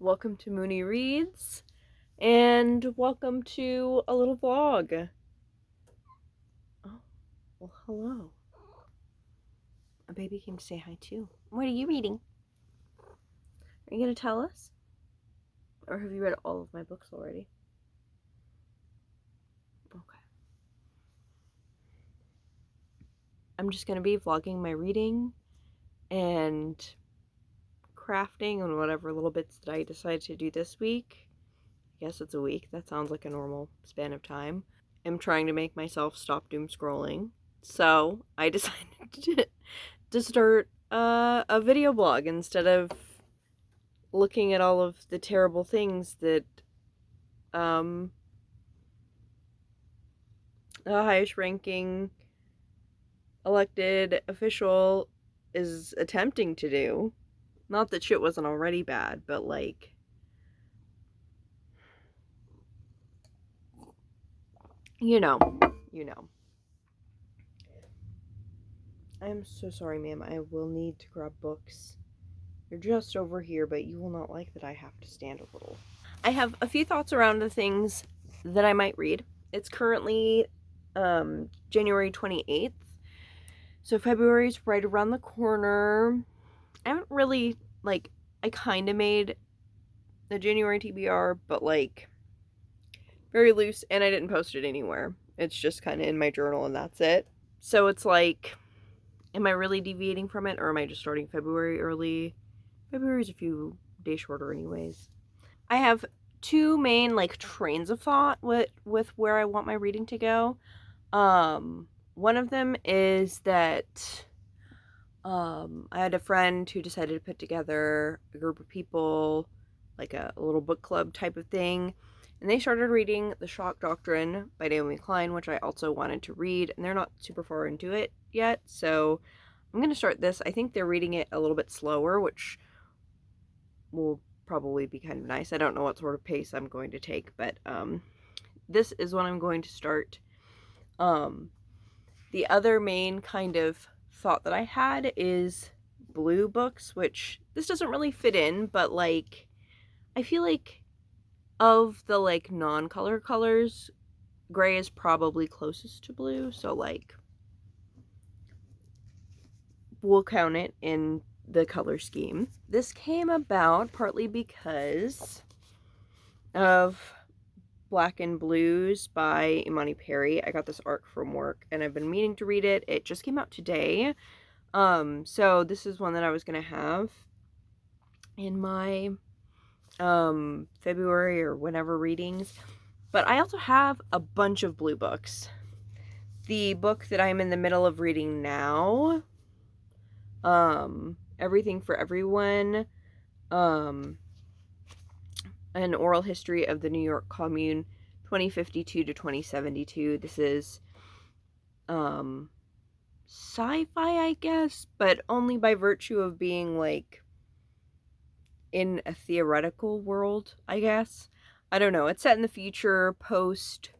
Welcome to Mooney Reads, and welcome to a little vlog. Oh, well, hello. A baby came to say hi too. What are you reading? Are you going to tell us? Or have you read all of my books already? Okay. I'm just going to be vlogging my reading and crafting and whatever little bits that I decided to do this week. I guess it's a week. That sounds like a normal span of time. I'm trying to make myself stop doom scrolling. So I decided to start a video blog instead of looking at all of the terrible things that the highest ranking elected official is attempting to do. Not that shit wasn't already bad, but like, you know. I am so sorry, ma'am. I will need to grab books. You're just over here, but you will not like that I have to stand a little. I have a few thoughts around the things that I might read. It's currently January 28th, so February's right around the corner. I haven't really, I kind of made the January TBR, but very loose, and I didn't post it anywhere. It's just kind of in my journal, and that's it. So it's like, am I really deviating from it, or am I just starting February early? February's a few days shorter anyways. I have two main trains of thought with where I want my reading to go. One of them is that I had a friend who decided to put together a group of people, like a little book club type of thing, and they started reading The Shock Doctrine by Naomi Klein, which I also wanted to read, and they're not super far into it yet, so I'm going to start this. I think they're reading it a little bit slower, which will probably be kind of nice. I don't know what sort of pace I'm going to take, but this is what I'm going to start. The other main kind of thought that I had is blue books, which this doesn't really fit in, but I feel like of the non-color colors, gray is probably closest to blue, so we'll count it in the color scheme. This came about partly because of Black and Blues by Imani Perry. I got this arc from work and I've been meaning to read it. It just came out today. So this is one that I was gonna have in my February or whenever readings. But I also have a bunch of blue books. The book that I'm in the middle of reading now, Everything for Everyone, an oral history of the New York Commune 2052 to 2072. This is sci-fi, I guess, but only by virtue of being in a theoretical world, I guess. I don't know. It's set in the future, post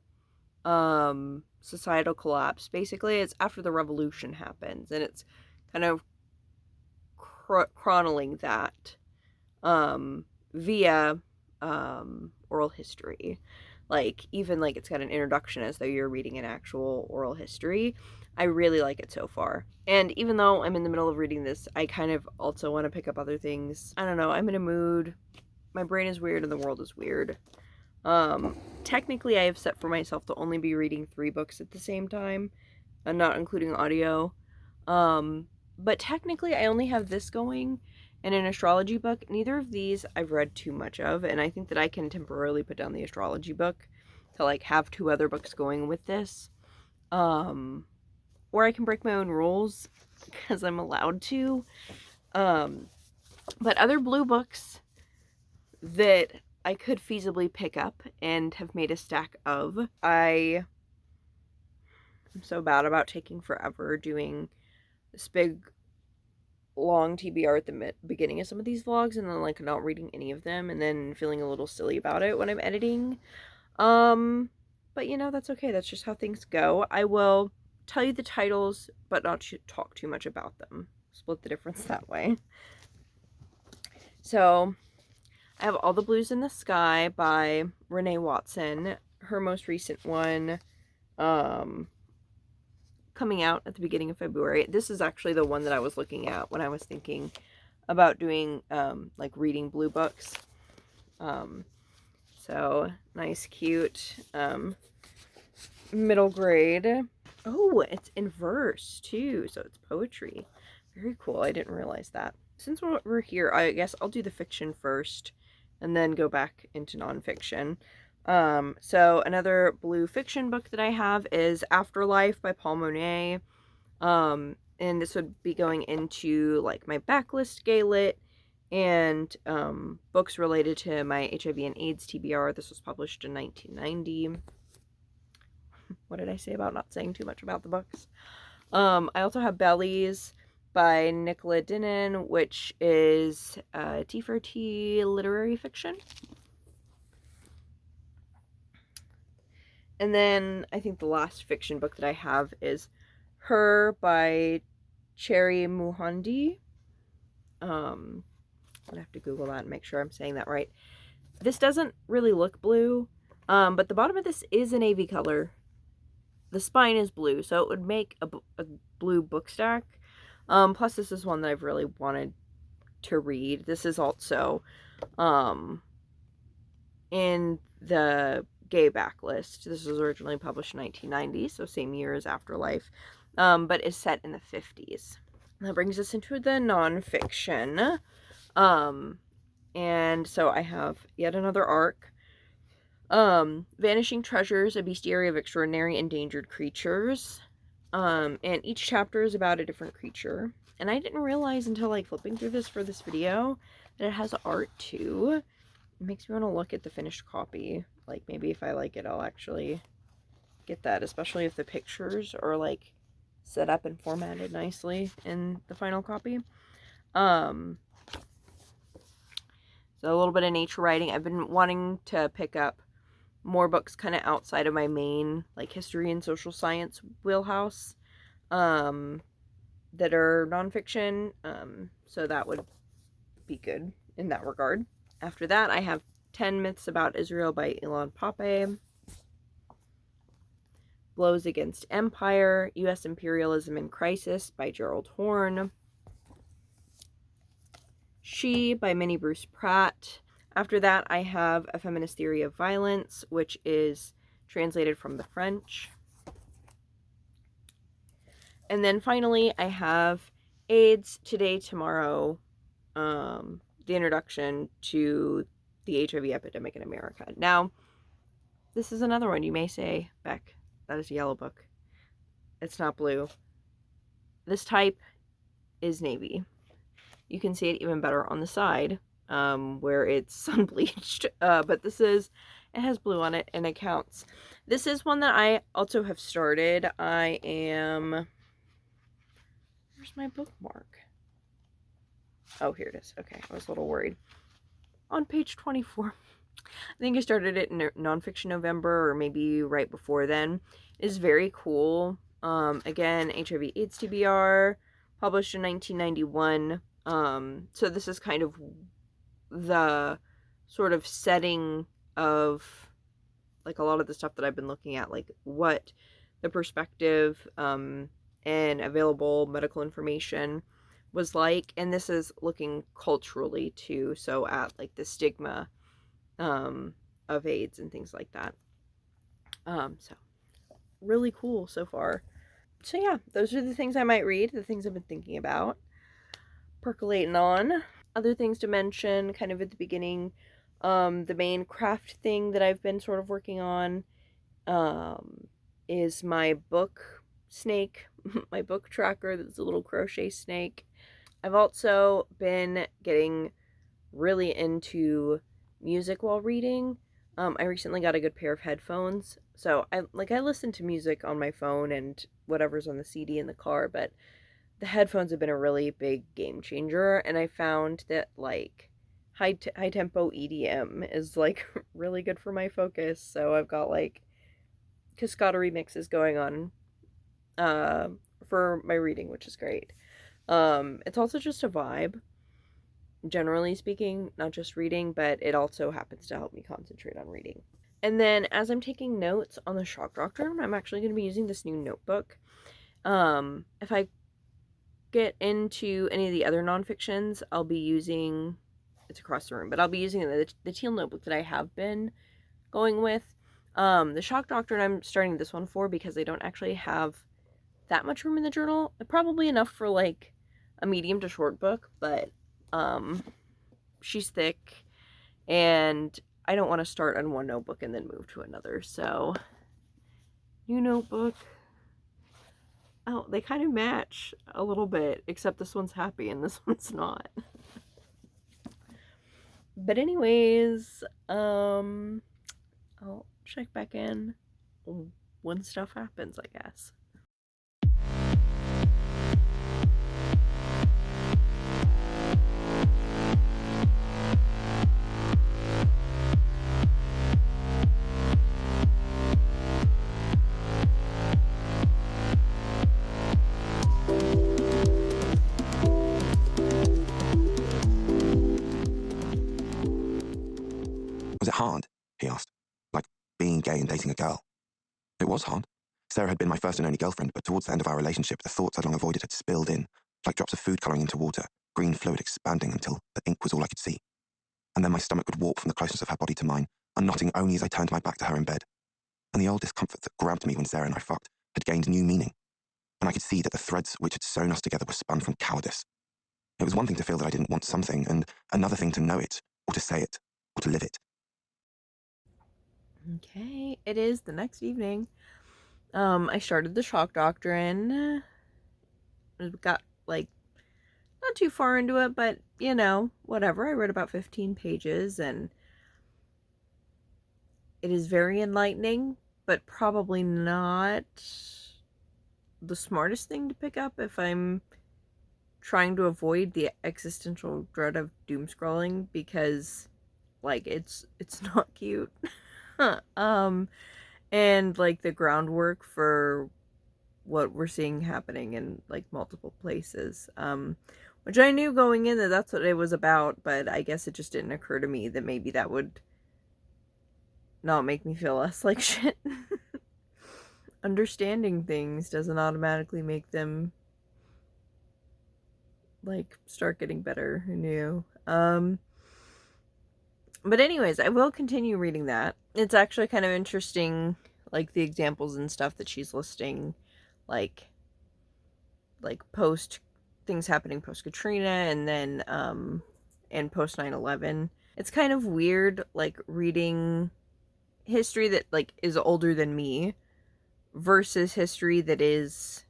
societal collapse. Basically, it's after the revolution happens, and it's kind of chronicling that via oral history. Even it's got an introduction as though you're reading an actual oral history. I really like it so far. And even though I'm in the middle of reading this, I kind of also want to pick up other things. I don't know, I'm in a mood. My brain is weird and the world is weird. Technically I have set for myself to only be reading 3 books at the same time, not including audio. But technically I only have this going and an astrology book. Neither of these I've read too much of, and I think that I can temporarily put down the astrology book to have 2 other books going with this. Or I can break my own rules because I'm allowed to. But other blue books that I could feasibly pick up and have made a stack of. I'm so bad about taking forever doing this big long TBR at the beginning of some of these vlogs and then not reading any of them and then feeling a little silly about it when I'm editing. But that's okay. That's just how things go. I will tell you the titles, but not talk too much about them. Split the difference that way. So, I have All the Blues in the Sky by Renee Watson. Her most recent one coming out at the beginning of February. This is actually the one that I was looking at when I was thinking about doing like reading blue books. So nice, cute middle grade. Oh, it's in verse too, so it's poetry. Very cool. I didn't realize that. Since we're here, I guess I'll do the fiction first and then go back into nonfiction. So another blue fiction book that I have is Afterlife by Paul Monet. And this would be going into like my backlist gay lit and books related to my HIV and AIDS TBR. This was published in 1990. What did I say about not saying too much about the books? I also have Bellies by Nicola Dinan, which is T4T literary fiction. And then I think the last fiction book that I have is Her by Cherry Muhandi. I'd have to Google that and make sure I'm saying that right. This doesn't really look blue, but the bottom of this is a navy color. The spine is blue, so it would make a blue book stack. Plus, this is one that I've really wanted to read. This is also in the gay backlist. This was originally published in 1990, so same year as Afterlife, but is set in the 50s. That brings us into the nonfiction. And so I have yet another arc. Vanishing Treasures, a bestiary of extraordinary endangered creatures. And each chapter is about a different creature. And I didn't realize until like flipping through this for this video that it has art too. It makes me want to look at the finished copy. Like maybe if I like it, I'll actually get that, especially if the pictures are like set up and formatted nicely in the final copy. So a little bit of nature writing. I've been wanting to pick up more books kind of outside of my main like history and social science wheelhouse that are nonfiction. So that would be good in that regard. After that, I have 10 Myths About Israel by Ilan Pape. Blows Against Empire, U.S. Imperialism in Crisis by Gerald Horne. She by Minnie Bruce Pratt. After that, I have A Feminist Theory of Violence, which is translated from the French. And then finally, I have AIDS Today, Tomorrow, the introduction to the HIV epidemic in America. Now, this is another one. You may say, Beck, that is a yellow book. It's not blue. This type is navy. You can see it even better on the side, where it's sun bleached. But this is, it has blue on it and it counts. This is one that I also have started. I am, where's my bookmark? Oh, here it is. Okay, I was a little worried. On page 24. I think I started it in Nonfiction November or maybe right before then. It's very cool. Again, HIV AIDS TBR, published in 1991. So this is kind of the sort of setting of like a lot of the stuff that I've been looking at, like what the perspective and available medical information was like. And this is looking culturally too, so at like the stigma of AIDS and things like that. So really cool so far. So yeah, those are the things I might read, the things I've been thinking about, percolating on. Other things to mention kind of at the beginning, the main craft thing that I've been sort of working on is my book snake, my book tracker that's a little crochet snake. I've also been getting really into music while reading. I recently got a good pair of headphones, so I listen to music on my phone and whatever's on the CD in the car, but the headphones have been a really big game changer, and I found that like high tempo EDM is like really good for my focus. So I've got like Cascada remixes going on for my reading, which is great. It's also just a vibe. generally speaking, not just reading, but it also happens to help me concentrate on reading. And then as I'm taking notes on the shock doctrine, I'm actually going to be using this new notebook. If I get into any of the other nonfictions, I'll be using, it's across the room, but I'll be using the teal notebook that I have been going with. The shock doctrine, I'm starting this one for because I don't actually have that much room in the journal. Probably enough for like a medium to short book, but she's thick and I don't want to start on one notebook and then move to another. So, new notebook. Oh, they kind of match a little bit, except this one's happy and this one's not. But anyways, I'll check back in when stuff happens, I guess. Was it hard? He asked. Like being gay and dating a girl. It was hard. Sarah had been my first and only girlfriend, but towards the end of our relationship, the thoughts I'd long avoided had spilled in, like drops of food colouring into water, green fluid expanding until the ink was all I could see. And then my stomach would warp from the closeness of her body to mine, unknotting only as I turned my back to her in bed. And the old discomfort that grabbed me when Sarah and I fucked had gained new meaning. And I could see that the threads which had sewn us together were spun from cowardice. It was one thing to feel that I didn't want something, and another thing to know it, or to say it, or to live it. Okay, it is the next evening. I started the shock doctrine. Got like not too far into it, but you know, whatever. I read about 15 pages and it is very enlightening, but probably not the smartest thing to pick up if I'm trying to avoid the existential dread of doom scrolling, because like it's not cute. And like the groundwork for what we're seeing happening in like multiple places, which I knew going in that that's what it was about, but I guess it just didn't occur to me that maybe that would not make me feel less like shit. Understanding things doesn't automatically make them like start getting better. Who knew? But anyways, I will continue reading that. It's actually kind of interesting, like the examples and stuff that she's listing, like post things happening post Katrina and then and post 9/11. It's kind of weird like reading history that like is older than me versus history that is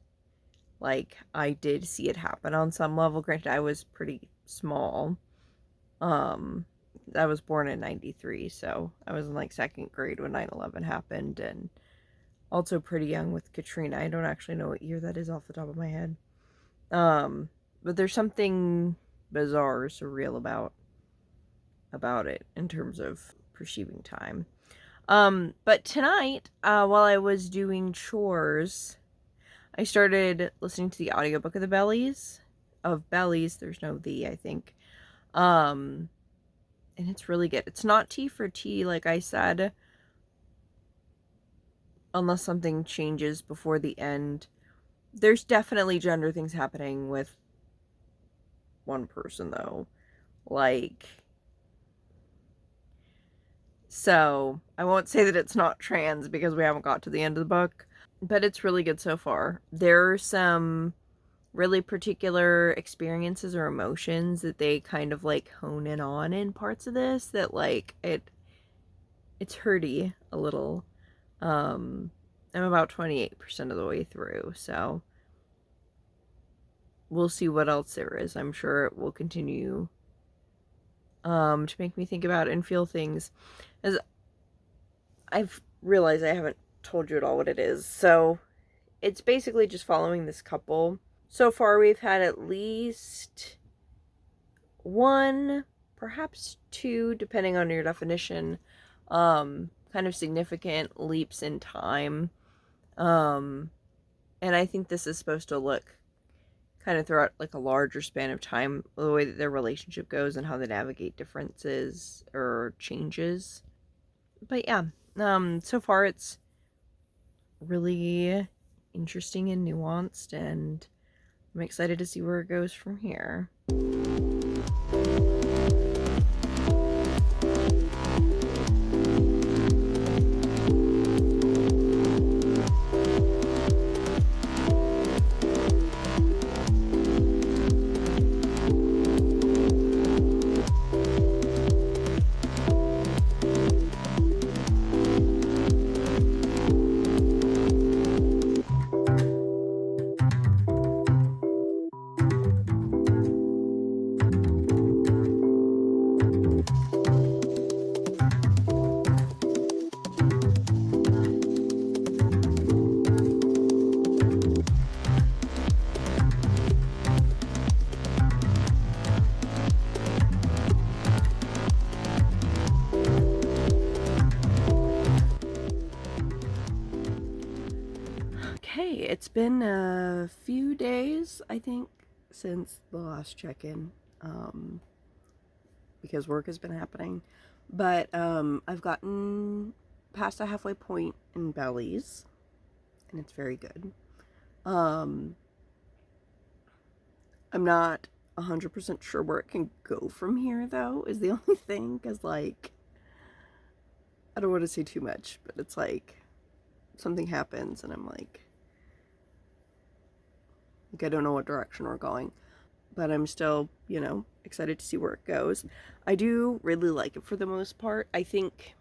like I did see it happen on some level. Granted, I was pretty small. I was born in 93, so I was in like second grade when 9/11 happened, and also pretty young with Katrina. I don't actually know what year that is off the top of my head. But there's something bizarre, surreal about it in terms of perceiving time. But tonight, while I was doing chores, I started listening to the audiobook of the Bellies. Of Bellies, there's no the, I think. And it's really good. It's not tea for tea, like I said, unless something changes before the end. There's definitely gender things happening with one person, though. Like, so I won't say that it's not trans because we haven't got to the end of the book, but it's really good so far. There are some really particular experiences or emotions that they kind of like hone in on in parts of this that like it's hurty a little. I'm about 28% of the way through, so we'll see what else there is. I'm sure it will continue to make me think about and feel things. As I've realized I haven't told you at all what it is. So it's basically just following this couple. So far we've had at least one, perhaps two, depending on your definition, kind of significant leaps in time. And I think this is supposed to look kind of throughout like a larger span of time, the way that their relationship goes and how they navigate differences or changes. But yeah, so far it's really interesting and nuanced, and I'm excited to see where it goes from here. Okay, it's been a few days, I think, since the last check-in, because work has been happening. But I've gotten past the halfway point in Bellies, and it's very good. Um, I'm not 100% sure where it can go from here, though, is the only thing, because, like, I don't want to say too much, but it's like something happens, and I'm like I don't know what direction we're going. But I'm still, excited to see where it goes. I do really like it for the most part. I think,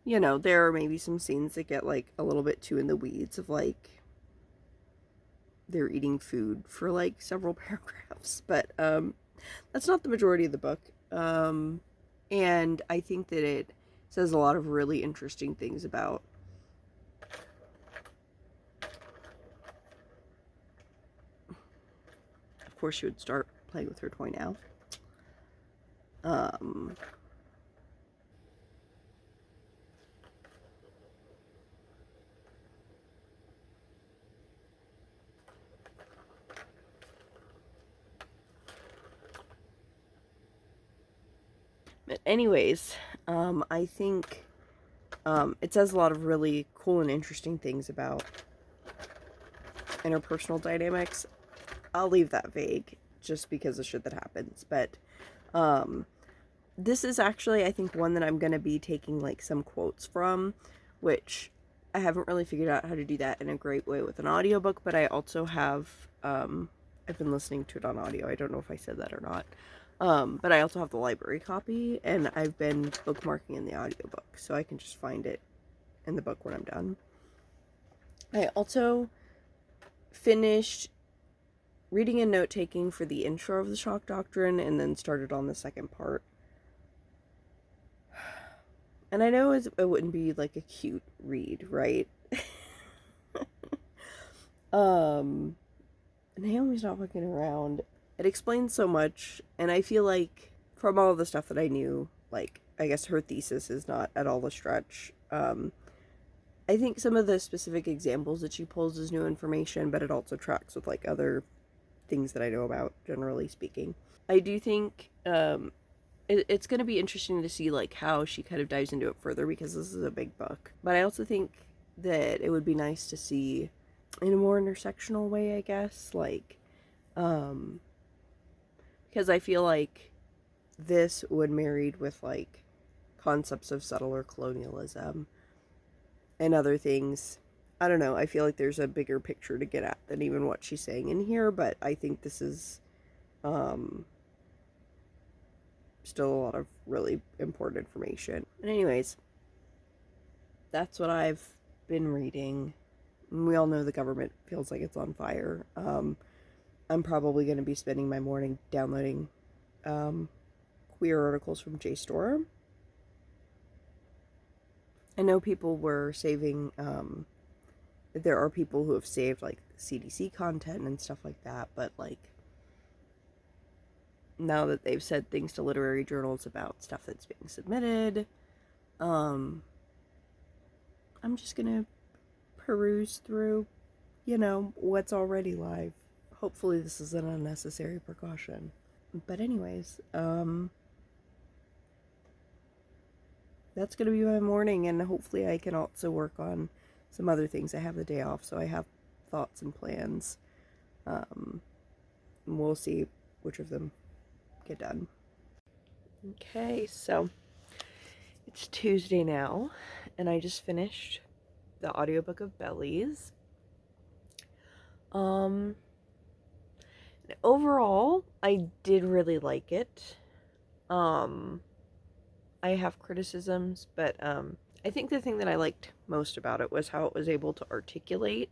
there are maybe some scenes that get like a little bit too in the weeds of like they're eating food for like several paragraphs, but that's not the majority of the book. And I think that it says a lot of really interesting things about of course she would start playing with her toy now. Um but anyways, I think it says a lot of really cool and interesting things about interpersonal dynamics. I'll leave that vague just because of shit that happens. But this is actually, I think, one that I'm going to be taking like some quotes from, which I haven't really figured out how to do that in a great way with an audiobook, but I also have, I've been listening to it on audio. I don't know if I said that or not. But I also have the library copy, and I've been bookmarking in the audiobook, so I can just find it in the book when I'm done. I also finished reading and note taking for the intro of the shock doctrine, and then started on the second part. And I know it wouldn't be like a cute read, right? Naomi's not fucking around. It explains so much, and I feel like from all of the stuff that I knew, like, I guess her thesis is not at all a stretch. I think some of the specific examples that she pulls is new information, but it also tracks with, like, other things that I know about, generally speaking. I do think, it's going to be interesting to see, like, how she kind of dives into it further, because this is a big book. But I also think that it would be nice to see in a more intersectional way, I guess, like, because I feel like this would married with like concepts of settler colonialism and other things. I don't know, I feel like there's a bigger picture to get at than even what she's saying in here, but I think this is still a lot of really important information. And anyways, that's what I've been reading. We all know the government feels like it's on fire. I'm probably going to be spending my morning downloading queer articles from JStorm. I know people were saving, there are people who have saved like CDC content and stuff like that, but like now that they've said things to literary journals about stuff that's being submitted, I'm just gonna peruse through what's already live. Hopefully this is an unnecessary precaution. But anyways, that's going to be my morning, and hopefully I can also work on some other things. I have the day off, so I have thoughts and plans. We'll see which of them get done. Okay, so it's Tuesday now, and I just finished the audiobook of Bellies. Overall, I did really like it. I have criticisms, but I think the thing that I liked most about it was how it was able to articulate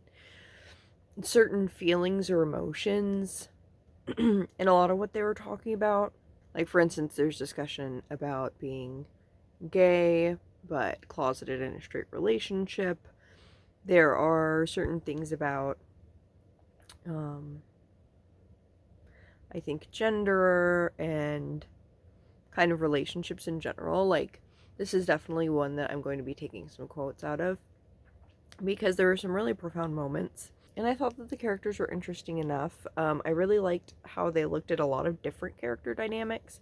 certain feelings or emotions in a lot of what they were talking about. Like, for instance, there's discussion about being gay, but closeted in a straight relationship. There are certain things about, I think, gender and kind of relationships in general. Like, this is definitely one that I'm going to be taking some quotes out of because there were some really profound moments. And I thought that the characters were interesting enough. I really liked how they looked at a lot of different character dynamics.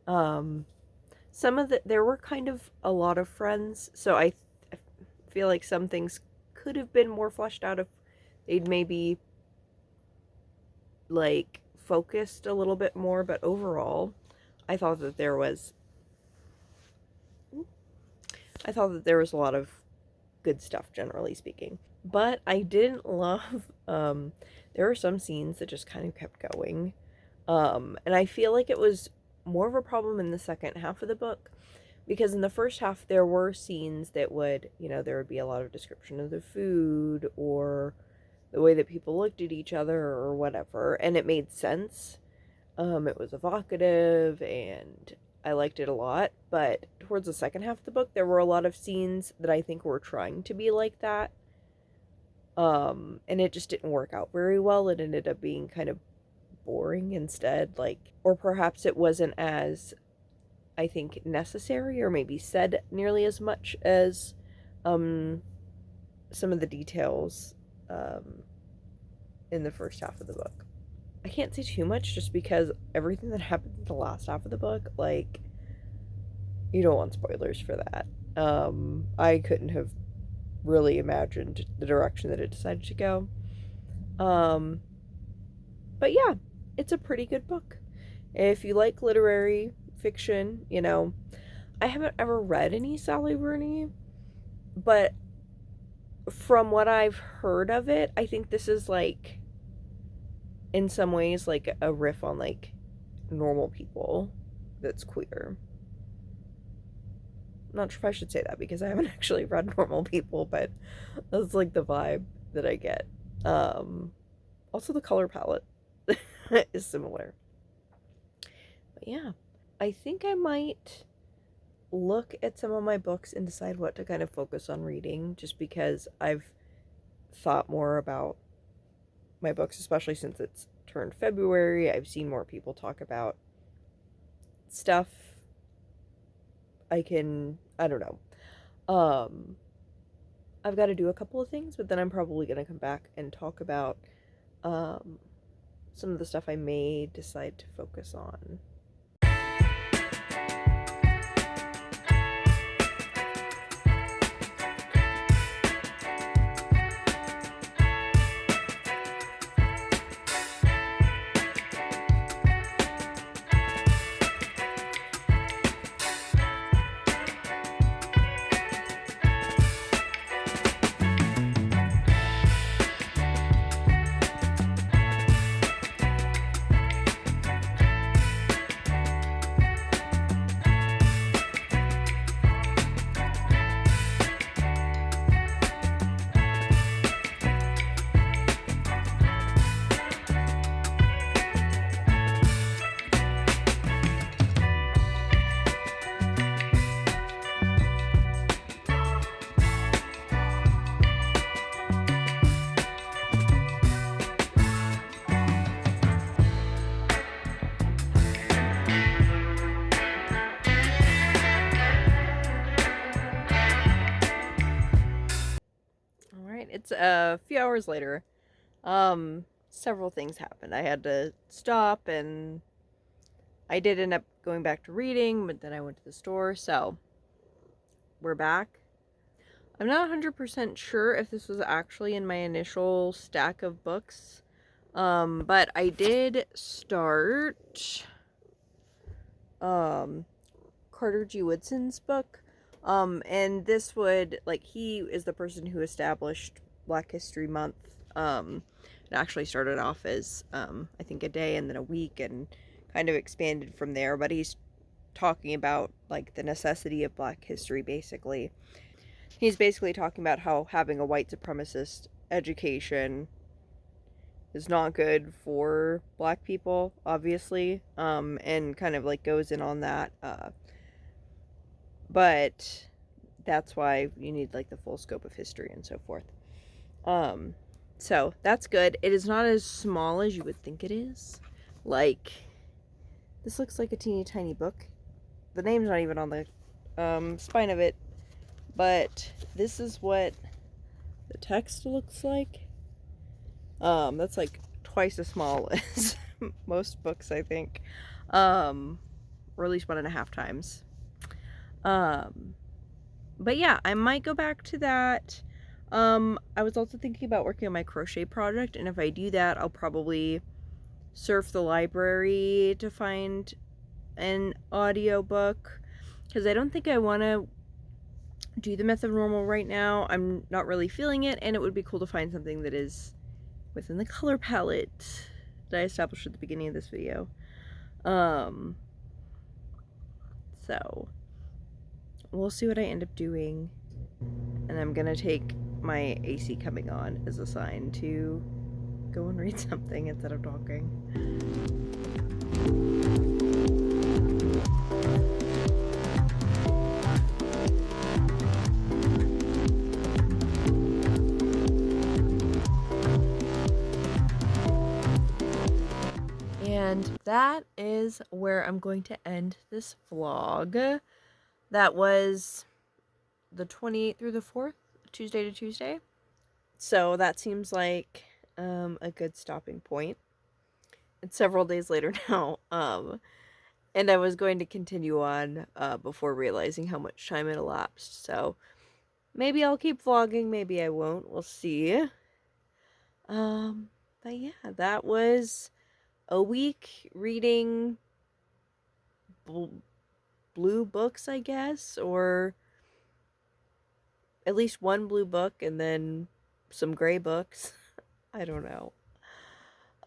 There were kind of a lot of friends, so I feel like some things could have been more fleshed out if they'd maybe like focused a little bit more. But overall, I thought that there was a lot of good stuff, generally speaking. But I didn't love, there were some scenes that just kind of kept going. And I feel like it was more of a problem in the second half of the book, because in the first half there were scenes that would, there would be a lot of description of the food or the way that people looked at each other or whatever, and it made sense. It was evocative and I liked it a lot, but towards the second half of the book there were a lot of scenes that I think were trying to be like that. And it just didn't work out very well. It ended up being kind of boring instead, or perhaps it wasn't as, I think, necessary, or maybe said nearly as much as some of the details in the first half of the book. I can't say too much just because everything that happened in the last half of the book, you don't want spoilers for that. I couldn't have really imagined the direction that it decided to go. But yeah, it's a pretty good book. If you like literary fiction, I haven't ever read any Sally Rooney, but from what I've heard of it, I think this is in some ways a riff on normal people that's queer. I'm not sure if I should say that because I haven't actually read Normal People, but that's the vibe that I get. Also the color palette is similar. But yeah, I think I might look at some of my books and decide what to kind of focus on reading, just because I've thought more about my books, especially since it's turned February. I've seen more people talk about stuff. I don't know. I've got to do a couple of things, but then I'm probably going to come back and talk about some of the stuff I may decide to focus on. It's a few hours later, Several things happened. I had to stop, and I did end up going back to reading, but then I went to the store, so we're back. I'm not 100% sure if this was actually in my initial stack of books, but I did start Carter G. Woodson's book, and this would, like, he is the person who established Black History Month. It actually started off as, I think, a day and then a week, and kind of expanded from there, but he's talking about, like, the necessity of Black history, basically. He's basically talking about how having a white supremacist education is not good for Black people, obviously, and kind of, like, goes in on that, but that's why you need, like, the full scope of history and so forth. So that's good. It is not as small as you would think it is. Like, this looks like a teeny tiny book. The name's not even on the spine of it, but this is what the text looks like. That's like twice as small as most books, I think, or at least 1.5 times. But yeah, I might go back to that. I was also thinking about working on my crochet project, and if I do that, I'll probably surf the library to find an audiobook, because I don't think I want to do the Method Normal right now. I'm not really feeling it, and it would be cool to find something that is within the color palette that I established at the beginning of this video. So we'll see what I end up doing, and I'm gonna take my AC coming on as a sign to go and read something instead of talking. And that is where I'm going to end this vlog. That was the 28th through the 4th, Tuesday to Tuesday. So that seems like a good stopping point. It's several days later now, and I was going to continue on before realizing how much time had elapsed. So maybe I'll keep vlogging, maybe I won't. We'll see. But yeah, that was a week reading blue books, I guess, or at least one blue book and then some gray books. I don't know.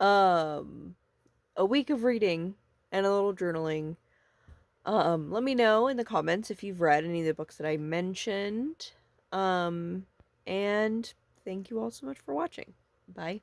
A week of reading and a little journaling. Let me know in the comments if you've read any of the books that I mentioned. And thank you all so much for watching. Bye.